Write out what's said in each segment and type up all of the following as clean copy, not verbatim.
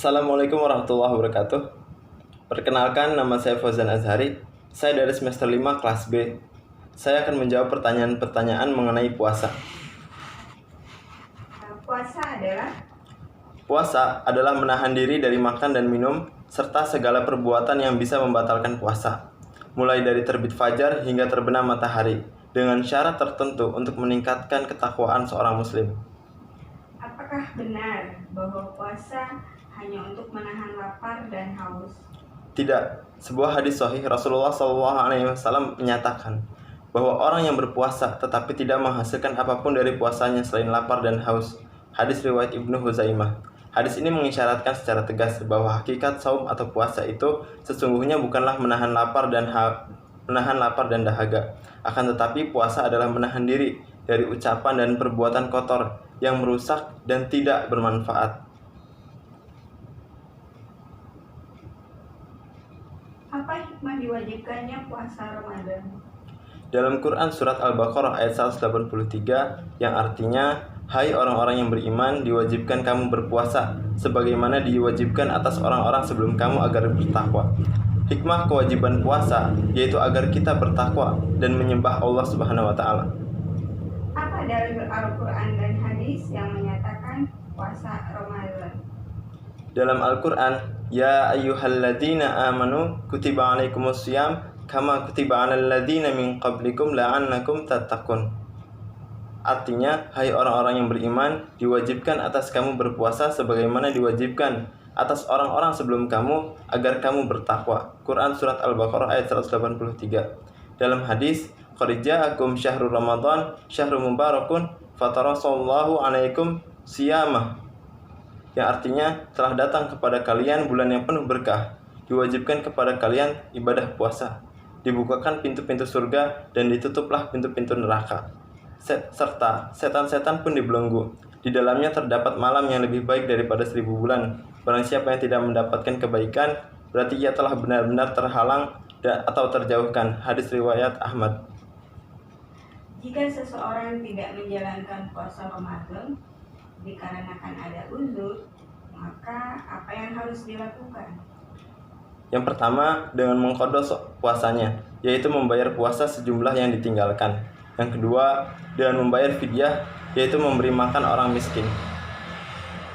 Assalamualaikum warahmatullahi wabarakatuh. Perkenalkan, nama saya Fauzan Azhari. Saya dari semester 5 kelas B. Saya akan menjawab pertanyaan-pertanyaan mengenai puasa. Puasa adalah menahan diri dari makan dan minum, serta segala perbuatan yang bisa membatalkan puasa, mulai dari terbit fajar hingga terbenam matahari, dengan syarat tertentu untuk meningkatkan ketakwaan seorang muslim. Apakah benar bahwa puasa hanya untuk menahan lapar dan haus? Tidak. Sebuah hadis sahih Rasulullah SAW menyatakan bahwa orang yang berpuasa tetapi tidak menghasilkan apapun dari puasanya selain lapar dan haus. Hadis riwayat Ibnu Huzaimah. Hadis ini mengisyaratkan secara tegas bahwa hakikat saum atau puasa itu sesungguhnya bukanlah menahan lapar dan dahaga. Akan tetapi puasa adalah menahan diri dari ucapan dan perbuatan kotor yang merusak dan tidak bermanfaat. Apa hikmah diwajibkannya puasa Ramadan? Dalam Quran surat Al-Baqarah ayat 183 yang artinya, hai orang-orang yang beriman, diwajibkan kamu berpuasa sebagaimana diwajibkan atas orang-orang sebelum kamu agar bertakwa. Hikmah kewajiban puasa yaitu agar kita bertakwa dan menyembah Allah Subhanahu wa taala. Apa dalil Al-Quran dan hadis yang menyatakan puasa Ramadan? Dalam Al-Quran, ya ayyuhalladzina amanu kutiba alaikumusiyam kama kutiba alal ladzina min qablikum la'annakum tattaqun. Artinya, hai orang-orang yang beriman, diwajibkan atas kamu berpuasa sebagaimana diwajibkan atas orang-orang sebelum kamu agar kamu bertakwa. Quran surat Al-Baqarah ayat 183. Dalam hadis, qad ja'akum syahrul ramadan syahrul mubarakun fatarasallahu alaikum siyamah, yang artinya telah datang kepada kalian bulan yang penuh berkah, diwajibkan kepada kalian ibadah puasa, dibukakan pintu-pintu surga dan ditutuplah pintu-pintu neraka, serta setan-setan pun dibelenggu. Di dalamnya terdapat malam yang lebih baik daripada 1000 bulan. Barang siapa yang tidak mendapatkan kebaikan, berarti ia telah benar-benar terhalang atau terjauhkan. Hadis riwayat Ahmad. Jika seseorang tidak menjalankan puasa Ramadan dikarenakan ada uzur, maka apa yang harus dilakukan? Yang pertama, dengan mengqadha puasanya, yaitu membayar puasa sejumlah yang ditinggalkan. Yang kedua, dengan membayar fidyah, yaitu memberi makan orang miskin.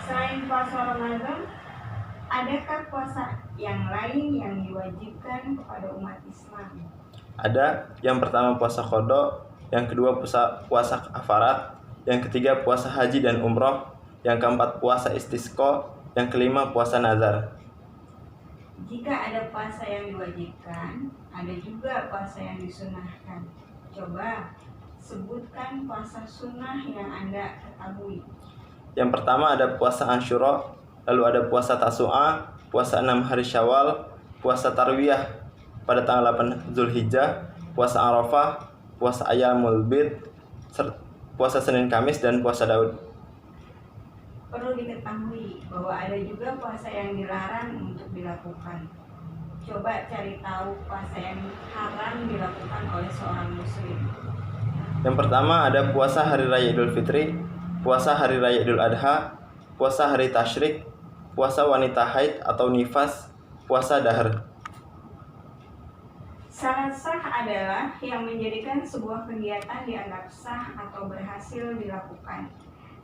Selain puasa Ramadan, adakah puasa yang lain yang diwajibkan kepada umat Islam? Ada. Yang pertama puasa qadha, yang kedua puasa kafarat, yang ketiga puasa haji dan umroh, yang keempat puasa istisqa, yang kelima puasa nazar. Jika ada puasa yang diwajibkan, ada juga puasa yang disunahkan. Coba sebutkan puasa sunnah yang Anda ketahui. Yang pertama ada puasa Asyura, lalu ada puasa Tasu'a, puasa 6 hari Syawal, puasa Tarwiyah pada tanggal 8 Zulhijjah, puasa Arafah, puasa Ayyamul Bid, puasa Senin Kamis, dan puasa Daud. Perlu diketahui bahwa ada juga puasa yang dilarang untuk dilakukan. Coba cari tahu puasa yang haram dilakukan oleh seorang muslim. Yang pertama ada puasa Hari Raya Idul Fitri, puasa Hari Raya Idul Adha, puasa Hari Tasyrik, puasa wanita haid atau nifas, puasa dahar. Syarat sah adalah yang menjadikan sebuah kegiatan dianggap sah atau berhasil dilakukan.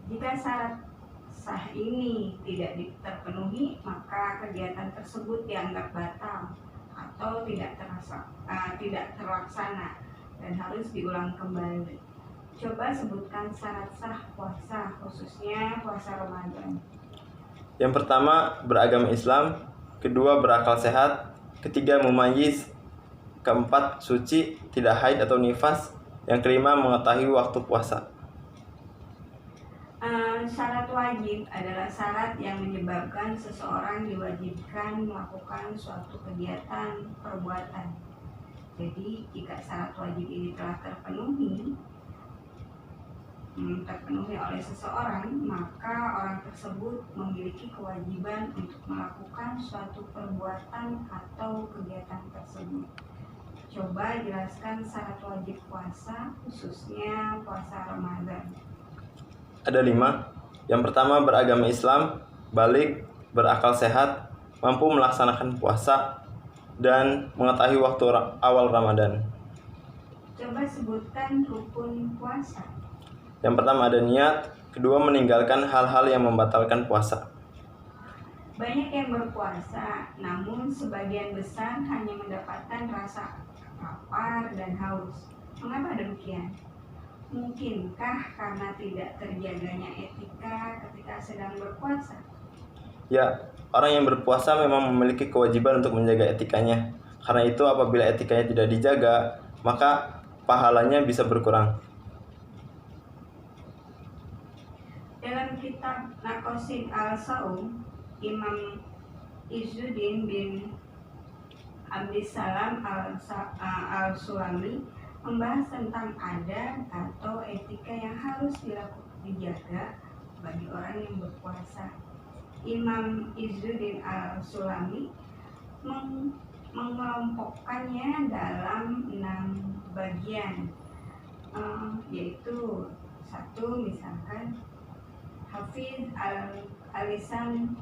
Jika syarat sah ini tidak terpenuhi, maka kegiatan tersebut dianggap batal atau tidak terlaksana dan harus diulang kembali. Coba sebutkan syarat sah puasa, khususnya puasa Ramadan. Yang pertama beragama Islam, kedua berakal sehat, ketiga mumayyiz, keempat suci, tidak haid atau nifas, yang kelima mengetahui waktu puasa. Syarat wajib adalah syarat yang menyebabkan seseorang diwajibkan melakukan suatu kegiatan perbuatan. Jadi jika syarat wajib ini telah terpenuhi oleh seseorang, maka orang tersebut memiliki kewajiban untuk melakukan suatu perbuatan atau kegiatan tersebut. Coba jelaskan syarat wajib puasa, khususnya puasa Ramadan. Ada 5. Yang pertama beragama Islam, balik, berakal sehat, mampu melaksanakan puasa, dan mengetahui waktu awal Ramadan. Coba sebutkan rukun puasa. Yang pertama ada niat, kedua meninggalkan hal-hal yang membatalkan puasa. Banyak yang berpuasa, namun sebagian besar hanya mendapatkan rasa lapar dan haus. Mengapa demikian? Mungkinkah karena tidak terjaganya etika ketika sedang berpuasa? Ya, orang yang berpuasa memang memiliki kewajiban untuk menjaga etikanya. Karena itu apabila etikanya tidak dijaga, maka pahalanya bisa berkurang. Dalam kitab Naqasid al-Saum, Imam Izzuddin bin Abdissalam al-Sulami membahas tentang adab atau etika yang harus dijaga bagi orang yang berpuasa. Imam Izzuddin al-Sulami mengelompokkannya dalam 6 bagian, yaitu 1, misalkan Hafiz al-lisan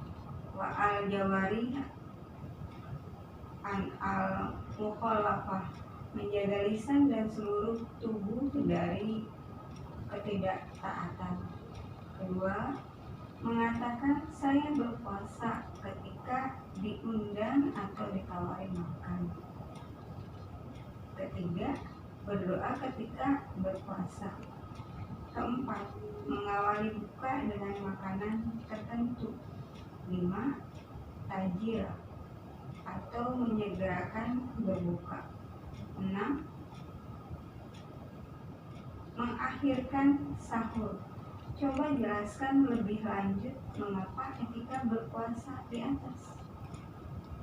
wa al-jawari an al-mukhallafah, menjaga lisan dan seluruh tubuh dari ketidaktaatan. Kedua, mengatakan saya berpuasa ketika diundang atau ditawari makan. Ketiga, berdoa ketika berpuasa. Keempat, mengawali buka dengan makanan tertentu. 5, tajil atau menyegerakan berbuka. 6, mengakhirkan sahur. Coba jelaskan lebih lanjut mengapa etika berpuasa di atas.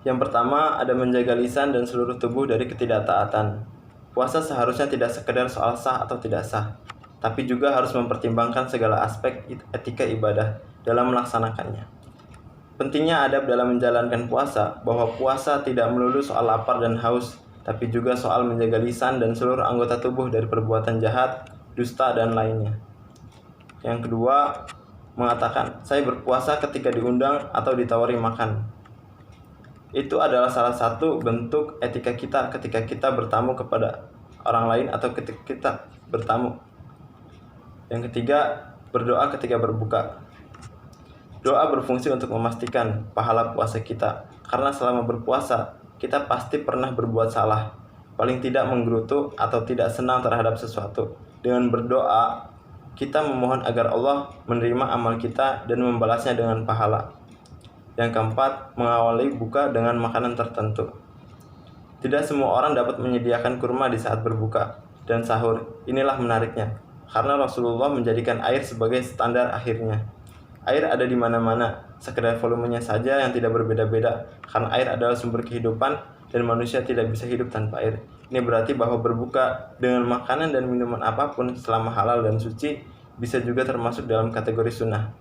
Yang pertama ada menjaga lisan dan seluruh tubuh dari ketidaktaatan. Puasa seharusnya tidak sekedar soal sah atau tidak sah, tapi juga harus mempertimbangkan segala aspek etika ibadah dalam melaksanakannya. Pentingnya adab dalam menjalankan puasa, bahwa puasa tidak melulu soal lapar dan haus, tapi juga soal menjaga lisan dan seluruh anggota tubuh dari perbuatan jahat, dusta, dan lainnya. Yang kedua, mengatakan, saya berpuasa ketika diundang atau ditawari makan. Itu adalah salah satu bentuk etika kita ketika kita bertamu kepada orang lain atau ketika kita bertamu. Yang ketiga, berdoa ketika berbuka. Doa berfungsi untuk memastikan pahala puasa kita, karena selama berpuasa, kita pasti pernah berbuat salah, paling tidak menggerutu atau tidak senang terhadap sesuatu. Dengan berdoa, kita memohon agar Allah menerima amal kita dan membalasnya dengan pahala. Yang keempat, mengawali buka dengan makanan tertentu. Tidak semua orang dapat menyediakan kurma di saat berbuka dan sahur. Inilah menariknya, karena Rasulullah menjadikan air sebagai standar akhirnya. Air ada di mana-mana, sekedar volumenya saja yang tidak berbeda-beda, karena air adalah sumber kehidupan dan manusia tidak bisa hidup tanpa air. Ini berarti bahwa berbuka dengan makanan dan minuman apapun selama halal dan suci bisa juga termasuk dalam kategori sunnah.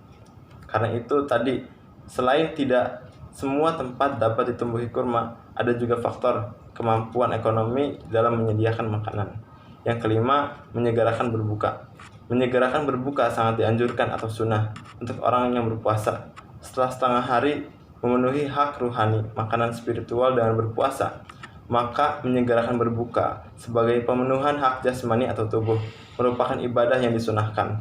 Karena itu tadi, selain tidak semua tempat dapat ditumbuhi kurma, ada juga faktor kemampuan ekonomi dalam menyediakan makanan. Yang kelima, menyegerakan berbuka. Menyegerakan berbuka sangat dianjurkan atau sunnah untuk orang yang berpuasa. Setelah setengah hari memenuhi hak ruhani, makanan spiritual dengan berpuasa, maka menyegerakan berbuka sebagai pemenuhan hak jasmani atau tubuh merupakan ibadah yang disunahkan.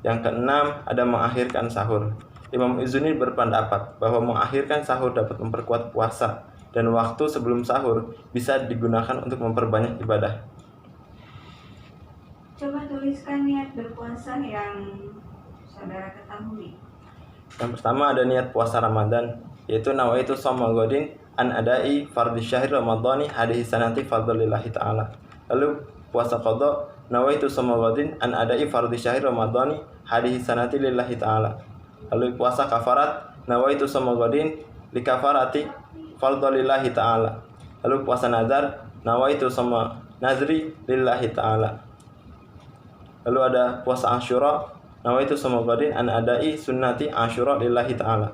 Yang keenam, ada mengakhirkan sahur. Imam Izzuddin berpendapat bahwa mengakhirkan sahur dapat memperkuat puasa dan waktu sebelum sahur bisa digunakan untuk memperbanyak ibadah. Coba tuliskan niat berpuasa yang saudara ketahui. Yang pertama ada niat puasa Ramadan, yaitu nawaitu shoma ghadin an adai fardhi syahri ramadhani hadhihi sanati fadlillahi ta'ala. Lalu puasa qadha, nawaitu shoma ghadin an adai fardhi syahri ramadhani hadhihi sanati lillahi ta'ala. Lalu puasa kafarat, nawaitu shoma ghadin li kafarati fadlillahi ta'ala. Lalu puasa nazar, nawaitu shoma nazri lillahi ta'ala. Lalu ada puasa Asyura, nawaitu shoma ghadin an adai sunnati Asyura lillahi ta'ala.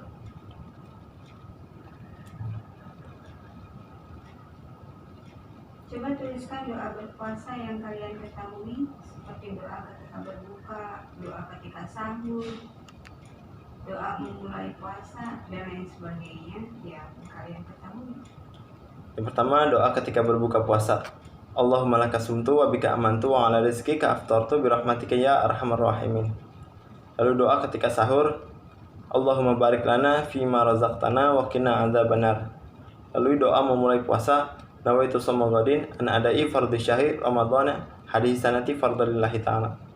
Coba tuliskan doa berpuasa yang kalian ketahui, seperti doa ketika berbuka, doa ketika sahur, doa memulai puasa dan lain sebagainya yang kalian ketahui. Yang pertama, doa ketika berbuka puasa. Allahumma laka sumtu wa bika amantu wa ala rizqika aftartu birahmatika ya arhamar rahimin. Lalu doa ketika sahur, Allahumma barik lana fima razaqtana wa qina adzabannar. Lalu doa memulai puasa, nawaitu sawma ghadin an adai fardhi syahri ramadhana hadisanati fardhillahi ta'ala.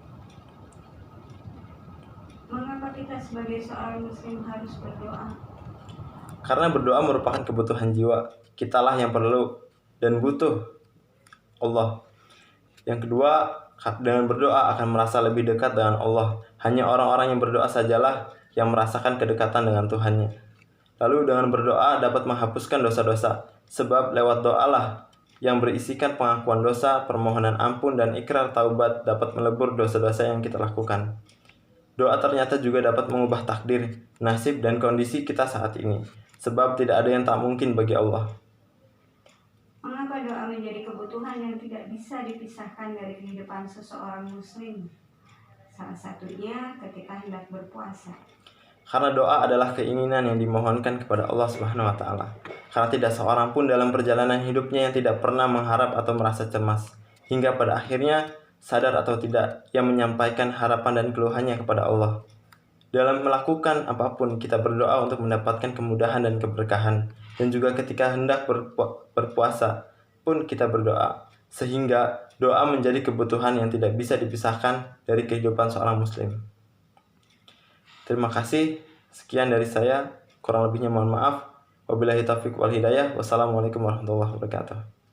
Mengapa kita sebagai seorang muslim harus berdoa? Karena berdoa merupakan kebutuhan jiwa. Kitalah yang perlu dan butuh Allah. Yang kedua, dengan berdoa akan merasa lebih dekat dengan Allah. Hanya orang-orang yang berdoa sajalah yang merasakan kedekatan dengan Tuhannya. Lalu dengan berdoa dapat menghapuskan dosa-dosa. Sebab lewat doalah yang berisikan pengakuan dosa, permohonan ampun, dan ikrar taubat dapat melebur dosa-dosa yang kita lakukan. Doa ternyata juga dapat mengubah takdir, nasib, dan kondisi kita saat ini. Sebab tidak ada yang tak mungkin bagi Allah. Mengapa doa menjadi kebutuhan yang tidak bisa dipisahkan dari kehidupan seseorang muslim? Salah satunya ketika hendak berpuasa. Karena doa adalah keinginan yang dimohonkan kepada Allah Subhanahu wa Ta'ala. Karena tidak seorang pun dalam perjalanan hidupnya yang tidak pernah mengharap atau merasa cemas, hingga pada akhirnya sadar atau tidak ia menyampaikan harapan dan keluhannya kepada Allah. Dalam melakukan apapun, kita berdoa untuk mendapatkan kemudahan dan keberkahan. Dan juga ketika hendak berpuasa pun kita berdoa. Sehingga doa menjadi kebutuhan yang tidak bisa dipisahkan dari kehidupan seorang muslim. Terima kasih. Sekian dari saya. Kurang lebihnya mohon maaf. Wabillahi taufiq wal hidayah. Wassalamualaikum warahmatullahi wabarakatuh.